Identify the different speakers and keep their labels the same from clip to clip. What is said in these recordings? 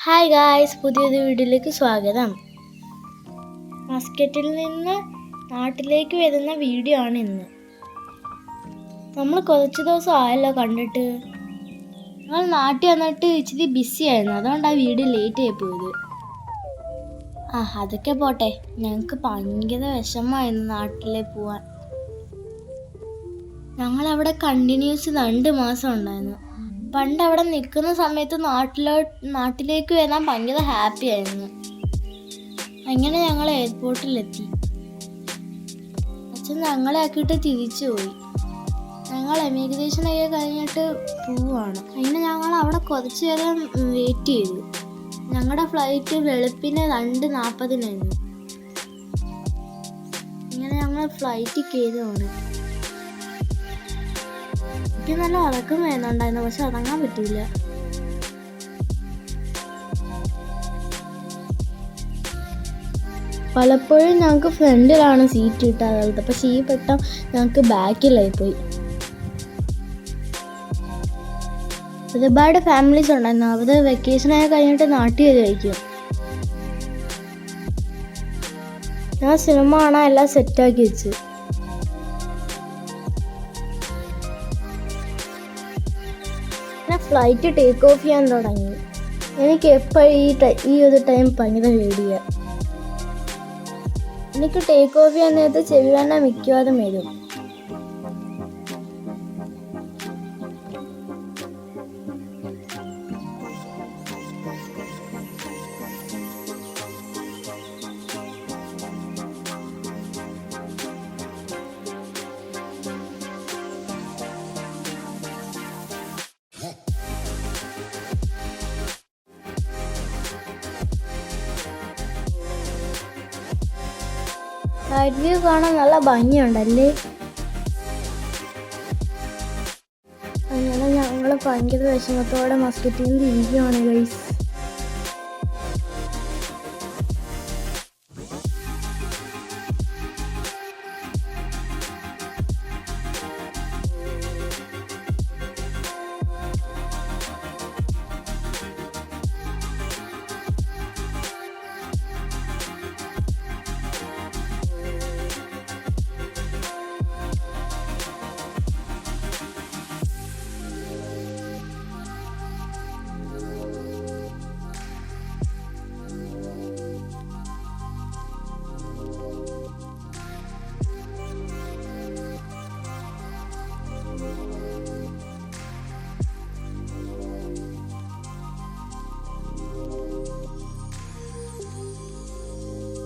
Speaker 1: Hi guys, പുതിയൊരു വീഡിയോയിലേക്ക് സ്വാഗതം. മസ്കറ്റിൽ നിന്ന് നാട്ടിലേക്ക് വരുന്ന വീഡിയോ ആണ് ഇന്ന്. നമ്മൾ കുറച്ച് ദിവസം ആയല്ലോ കണ്ടിട്ട്. ഞങ്ങൾ നാട്ടിൽ വന്നിട്ട് ഇച്ചിരി ബിസി ആയിരുന്നു, അതുകൊണ്ടാണ് വീഡിയോ ലേറ്റ് ആയി പോയത്. അതൊക്കെ പോട്ടെ, ഞങ്ങൾക്ക് ഭയങ്കര വിഷമമായിരുന്നു നാട്ടിലേക്ക് പോവാൻ. ഞങ്ങളവിടെ കണ്ടിന്യൂസ് 2 മാസം ഉണ്ടായിരുന്നു. പണ്ട് അവിടെ നിൽക്കുന്ന സമയത്ത് നാട്ടിലേക്ക് വരാൻ ഭയങ്കര ഹാപ്പി ആയിരുന്നു. അങ്ങനെ ഞങ്ങൾ എയർപോർട്ടിലെത്തി. അച്ഛൻ ഞങ്ങളെ ആക്കിയിട്ട് തിരിച്ചു പോയി. ഞങ്ങൾ എമിഗ്രേഷനൊക്കെ കഴിഞ്ഞിട്ട് പോവാണ്. അങ്ങനെ ഞങ്ങൾ അവിടെ കുറച്ച് നേരം വെയിറ്റ് ചെയ്തു. ഞങ്ങളുടെ ഫ്ലൈറ്റ് വെളുപ്പിന് 2:40 അങ്ങനെ ഞങ്ങൾ ഫ്ലൈറ്റ് കയറുകയാണ്. എനിക്ക് നല്ല ഉറക്കം വേണമെന്നുണ്ടായിരുന്നു, പക്ഷെ ഉറങ്ങാൻ പറ്റിയില്ല. പലപ്പോഴും ഞങ്ങൾക്ക് ഫ്രണ്ടിലാണ് സീറ്റ് കിട്ടാറുള്ളത്, പക്ഷെ ഈ വട്ടം ഞങ്ങൾക്ക് ബാക്കിലായി പോയി. ഒരുപാട് ഫാമിലീസ് ഉണ്ടായിരുന്നു. അവർ വെക്കേഷനൊക്കെ കഴിഞ്ഞിട്ട് നാട്ടിൽ വരുമായിരിക്കും. ഞാൻ സിനിമ കാണാൻ എല്ലാം സെറ്റാക്കി വെച്ച്. ഫ്ലൈറ്റ് ടേക്ക് ഓഫ് ചെയ്യാൻ തുടങ്ങി. എനിക്ക് എപ്പോഴും ഈ ഒരു ടൈം ഭയങ്കര പേടിയാ. എനിക്ക് ടേക്ക് ഓഫ് ചെയ്യാൻ നേരത്തെ ചെവി വേണ്ട മിക്കവാറും വരും. സൈഡ് വ്യൂ കാണാൻ നല്ല ഭംഗിയുണ്ടല്ലേ. അങ്ങനെ ഞങ്ങൾ ഭയങ്കര വിഷമത്തോടെ മസ്കറ്റിൽ നിന്ന് തിരിക്കുകയാണ് ഗൈസ്.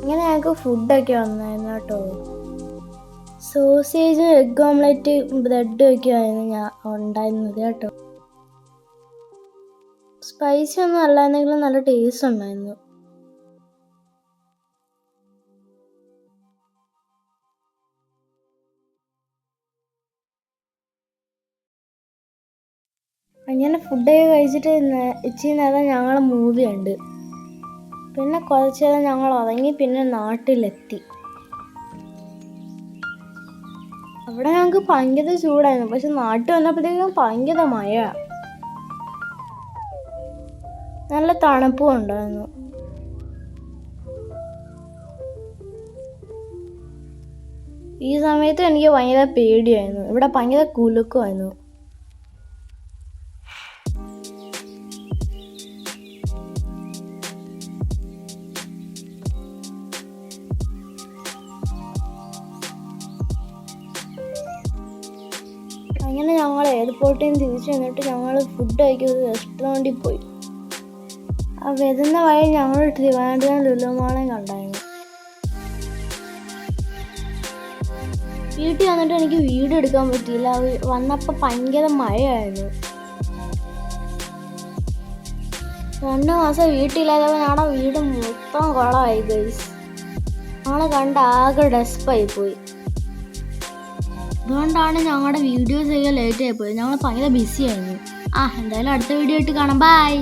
Speaker 1: അങ്ങനെ ഞങ്ങൾക്ക് ഫുഡൊക്കെ വന്നായിരുന്നു കേട്ടോ. സോസേജ്, എഗ് ഓംലെറ്റ്, ബ്രെഡും ഒക്കെ ആയിരുന്നു ഞാൻ ഉണ്ടായിരുന്നത് കേട്ടോ. സ്പൈസി ഒന്നും അല്ലാന്നെങ്കിലും നല്ല ടേസ്റ്റ് ഉണ്ടായിരുന്നു. അങ്ങനെ ഫുഡൊക്കെ കഴിച്ചിട്ട് ഇച്ചിരി നേരം ഞങ്ങൾ മൂവി ഉണ്ട്. പിന്നെ കുറച്ച് നേരം ഞങ്ങൾ ഉറങ്ങി. പിന്നെ നാട്ടിലെത്തി. അവിടെ ഞങ്ങൾക്ക് ഭയങ്കര ചൂടായിരുന്നു, പക്ഷെ നാട്ടിൽ വന്നപ്പോഴത്തേക്കും ഭയങ്കര മഴ, നല്ല തണുപ്പും ഉണ്ടായിരുന്നു. ഈ സമയത്ത് എനിക്ക് ഭയങ്കര പേടിയായിരുന്നു. ഇവിടെ ഭയങ്കര കുലുക്കമായിരുന്നു. അങ്ങനെ ഞങ്ങൾ എയർപോർട്ടിൽ നിന്ന് തിരിച്ചു വന്നിട്ട് ഞങ്ങൾ ഫുഡ് കഴിക്കുന്ന ഒരു റെസ്റ്റോറൻറ്റിൽ പോയി. വരുന്ന വഴി ഞങ്ങൾ ട്രിവാൻഡ്രം ലുലു മാളും കണ്ടായിരുന്നു. വീട്ടിൽ വന്നിട്ട് എനിക്ക് വീഡിയോ എടുക്കാൻ പറ്റിയില്ല. വന്നപ്പോൾ ഭയങ്കര മഴയായിരുന്നു. 2 മാസം വീട്ടിലായപ്പോൾ ഞങ്ങളുടെ വീട് മൊത്തം കുളമായി ഗൈസ്. ഞങ്ങളെ കണ്ട് ആകെ ഡെസ്പായി പോയി. അതുകൊണ്ടാണ് ഞങ്ങളുടെ വീഡിയോസ് ഒക്കെ ലേറ്റ് ആയിപ്പോയി. ഞങ്ങൾ ഭയങ്കര ബിസി ആയിരുന്നു. എന്തായാലും അടുത്ത വീഡിയോ ആയിട്ട് കാണാം. ബൈ.